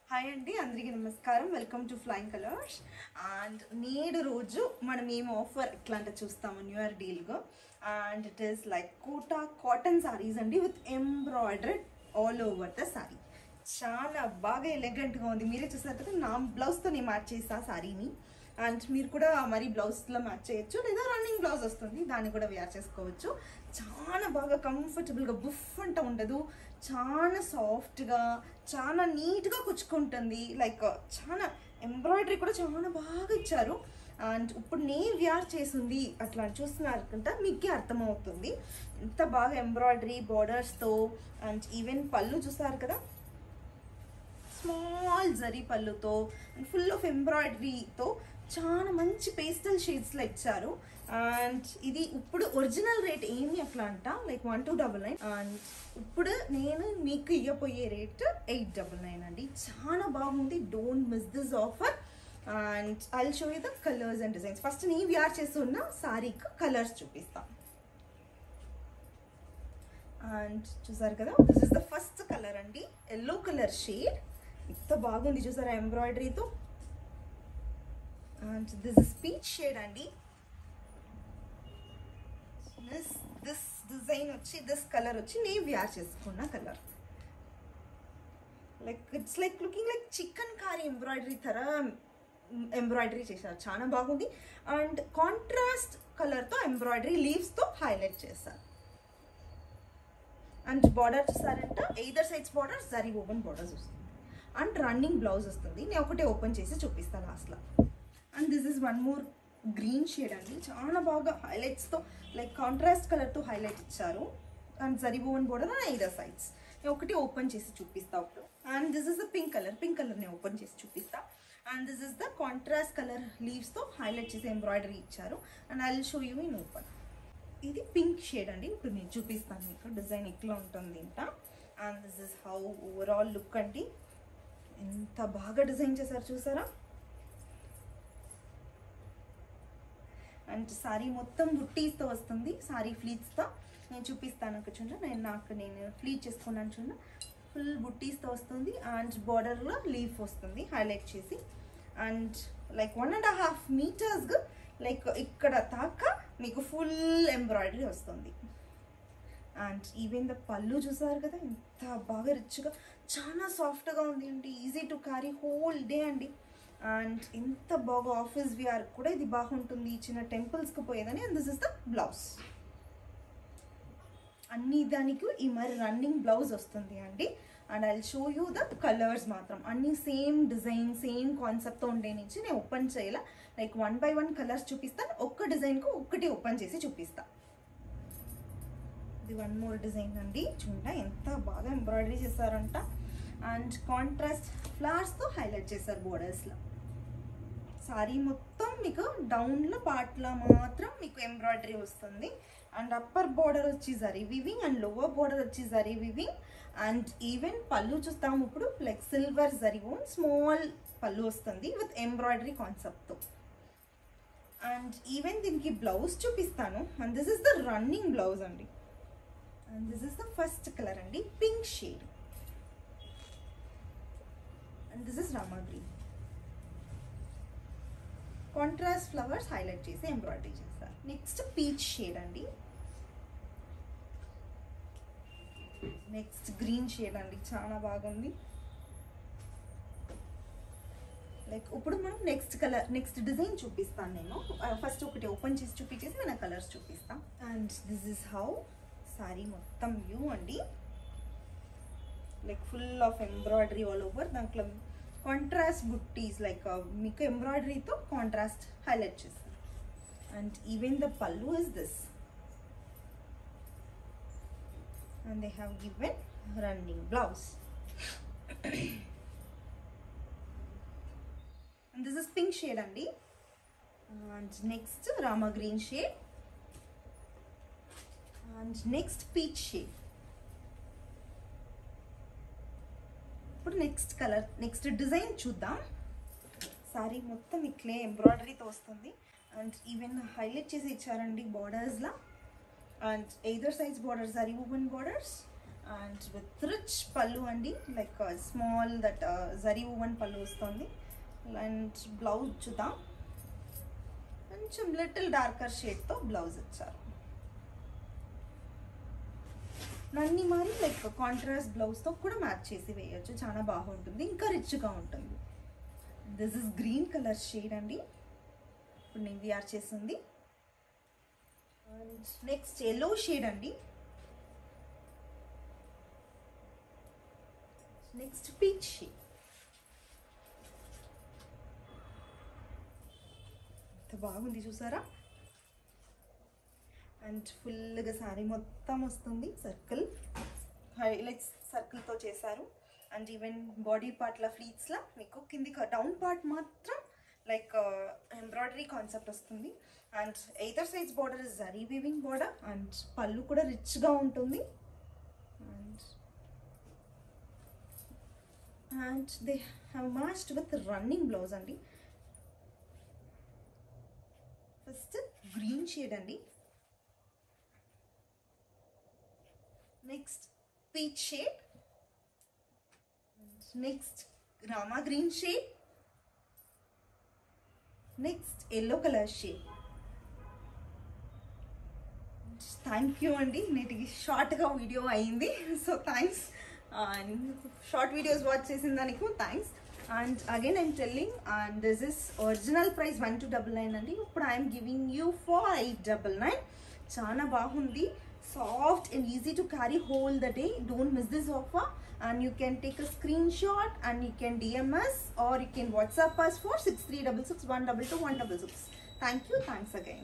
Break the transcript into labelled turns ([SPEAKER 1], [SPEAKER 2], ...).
[SPEAKER 1] Hi అండి, అందరికీ నమస్కారం. Welcome to flying colours. And నేడు రోజు మనం ఏం ఆఫర్ ఎట్లా అంటే చూస్తాము న్యూ ఇయర్ డీల్గా. And it is like Kota cotton sarees అండి, with embroidery all over the saree. చాలా బాగా ఎలిగెంట్గా ఉంది. మీరే చూసారు కదా, నా బ్లౌజ్తో నేను మ్యాచ్ చేసా సారీని. అండ్ మీరు కూడా మరి బ్లౌజ్లో మ్యాచ్ చేయొచ్చు, లేదా రన్నింగ్ బ్లౌజ్ వస్తుంది దాన్ని కూడా వేర్ చేసుకోవచ్చు. చాలా బాగా కంఫర్టబుల్గా బుఫ్ అంట ఉండదు, చాలా సాఫ్ట్గా చాలా నీట్గా కుచ్చుకుంటుంది. లైక్ చాలా ఎంబ్రాయిడరీ కూడా చాలా బాగా ఇచ్చారు. అండ్ ఇప్పుడు నేను వేర్ చేసింది అట్లా చూస్తున్నారు కంటే మీకే అర్థమవుతుంది ఎంత బాగా ఎంబ్రాయిడరీ బార్డర్స్తో. అండ్ ఈవెన్ పళ్ళు చూస్తారు కదా, స్మాల్ జరీ పళ్ళుతో అండ్ ఫుల్ ఆఫ్ ఎంబ్రాయిడరీతో చాలా మంచి పేస్టల్ షేడ్స్లో ఇచ్చారు. అండ్ ఇది ఇప్పుడు ఒరిజినల్ రేట్ ఏమి అట్లా అంట లైక్ 1299. అండ్ ఇప్పుడు నేను మీకు ఇవ్వబోయే రేట్ 899 అండి. చాలా బాగుంది. Don't miss this offer. And I will show you the colours and designs. First నేను వేర్ చేస్తున్న సారీకి కలర్స్ చూపిస్తాను. అండ్ చూసారు కదా, this is the first colour అండి, ఎల్లో కలర్ షేడ్. ఎంత బాగుంది చూసారా ఎంబ్రాయిడరీతో. And this is peach shade అండి. దిస్ డిజైన్ వచ్చి దిస్ కలర్ వచ్చి నేను వేర్ చేసుకున్న colour. Like it's like looking like chikankari embroidery తర ఎంబ్రాయిడరీ చేశారు, చాలా బాగుంది. అండ్ కాంట్రాస్ట్ కలర్తో ఎంబ్రాయిడరీ లీవ్స్తో హైలైట్ చేశారు. అండ్ బార్డర్ చూసారంట, either sides border zari open borders వస్తుంది. అండ్ రన్నింగ్ బ్లౌజ్ వస్తుంది. నేను ఒకటే ఓపెన్ చేసి చూపిస్తాను లాస్ట్లో. And this is one more green shade అండి, చాలా బాగా హైలైట్స్తో లైక్ కాంట్రాస్ట్ కలర్తో హైలైట్ ఇచ్చారు. And zari open border and either sides. నేను ఒకటి ఓపెన్ చేసి చూపిస్తా ఇప్పుడు. And this is the pink colour నేను ఓపెన్ చేసి చూపిస్తా. And this is the contrast colour లీవ్స్తో highlight చేసి ఎంబ్రాయిడరీ ఇచ్చారు. And I will show you in open. ఇది పింక్ షేడ్ అండి, ఇప్పుడు నేను చూపిస్తాను మీకు డిజైన్ ఎట్లా ఉంటుంది ఇంట. And this is how overall look అండి. ఎంత బాగా డిజైన్ చేశారు చూసారా. అండ్ సారీ మొత్తం బుట్టీస్తో వస్తుంది, సారీ ఫ్లీట్స్తో. నేను చూపిస్తాను ఒక చూడండి, నేను ఫ్లీట్ చేసుకున్నాను చూడండి, ఫుల్ బుట్టీస్తో వస్తుంది. అండ్ బార్డర్లో లీఫ్ వస్తుంది హైలైట్ చేసి. అండ్ లైక్ 1.5 meters లైక్ ఇక్కడ దాకా మీకు ఫుల్ ఎంబ్రాయిడరీ వస్తుంది. అండ్ ఈవెన్ ద పళ్ళు చూసారు కదా, ఎంత బాగా రిచ్గా చాలా సాఫ్ట్గా ఉంది అండి. Easy to carry whole day అండి. అండ్ ఎంత బాగా ఆఫీస్ వేర్ కూడా ఇది బాగుంటుంది, చిన్న టెంపుల్స్కి పోయేదని. And this is the blouse. అన్ని దానికి ఈ మరి రన్నింగ్ బ్లౌజ్ వస్తుంది అండి. And I will show you the colours మాత్రం అన్ని సేమ్ డిజైన్ సేమ్ కాన్సెప్ట్తో ఉండే నుంచి నేను ఓపెన్ చేయాల. లైక్ 1 by 1 కలర్స్ చూపిస్తాను, ఒక్క డిజైన్కు ఒక్కటి ఓపెన్ చేసి చూపిస్తాను. ఇది వన్ మోర్ డిజైన్ అండి, చూడండి ఎంత బాగా ఎంబ్రాయిడరీ చేశారంట. అండ్ కాంట్రాస్ట్ ఫ్లవర్స్తో హైలైట్ చేశారు బోర్డర్స్లో. సారీ మొత్తం మీకు డౌన్లో పార్ట్లో మాత్రం మీకు ఎంబ్రాయిడరీ వస్తుంది. అండ్ అప్పర్ బోర్డర్ వచ్చి zari weaving and lower border వచ్చి zari weaving. And even pallu చూస్తాము ఇప్పుడు like silver zari on small pallu వస్తుంది విత్ ఎంబ్రాయిడరీ కాన్సెప్ట్తో. అండ్ ఈవెన్ దీనికి బ్లౌజ్ చూపిస్తాను. And this is the running blouse అండి. And this is the first colour అండి, pink shade. And this is rama green. Contrast flowers highlight చేసి embroidery చేస్తారు. Next peach shade అండి. Next green shade అండి, చాలా బాగుంది. లైక్ ఇప్పుడు మనం నెక్స్ట్ కలర్ నెక్స్ట్ డిజైన్ చూపిస్తాను. నేను ఫస్ట్ ఒకటి ఓపెన్ చేసి చూపించేసి నేను కలర్స్ చూపిస్తాను. And this is how saree మొత్తం వ్యూ అండి. Like full of embroidery all over. దాంట్లో కాంట్రాస్ట్ బుట్టీస్ లైక్ మీకు ఎంబ్రాయిడరీతో కాంట్రాస్ట్ హైలైట్ చేస్తారు. And even the pallu is this. And they have given running blouse. And this is pink shade అండి. And next rama green shade. And next peach shade. ఇప్పుడు next colour next design చూద్దాం. సారీ మొత్తం ఇట్లే ఎంబ్రాయిడరీతో వస్తుంది. అండ్ ఈవెన్ హైలైట్ చేసి ఇచ్చారండి బార్డర్స్లా. And either sides borders are open borders. And with rich pallu అండి, like small that zari woven pallu వస్తుంది. అండ్ బ్లౌజ్ చూద్దాం, కొంచెం లిటిల్ డార్కర్ షేడ్తో బ్లౌజ్ ఇచ్చారు. నన్ని మరి లైక్ కాంట్రాస్ట్ బ్లౌజ్తో కూడా మ్యాచ్ చేసి వేయచ్చు, చాలా బాగుంటుంది, ఇంకా రిచ్గా ఉంటుంది. This is green colour shade అండి, ఇప్పుడు నేను వేర్ చేసింది. అండ్ నెక్స్ట్ ఎల్లో షేడ్ అండి, నెక్స్ట్ పీచ్ షేడ్. ఎంత బాగుంది చూసారా. అండ్ ఫుల్గా శారీ మొత్తం వస్తుంది, సర్కిల్ హైలైట్స్ సర్కిల్తో చేశారు. అండ్ ఈవెన్ బాడీ పార్ట్ల ఫ్లీట్స్లా మీకు కింది డౌన్ పార్ట్ మాత్రం లైక్ ఎంబ్రాయిడరీ కాన్సెప్ట్ వస్తుంది. And either sides border is zari weaving border. And పళ్ళు కూడా రిచ్గా ఉంటుంది. And they have matched with running blouse అండి. ఫస్ట్ గ్రీన్ షేడ్ అండి, next peach shade, next rama green shade, next yellow colour shade. Thank you అండి, నేటికి షార్ట్గా వీడియో అయింది, so thanks. Short videos watch చేసిన దానికి thanks. And again I'm telling, and this is original price 1299 అండి, ఇప్పుడు I'm giving you for 899. చాలా బాగుంది, soft and easy to carry whole the day. Don't miss this offer, and you can take a screenshot and you can DM us or you can WhatsApp us for 6366 122 166. Thank you, thanks again.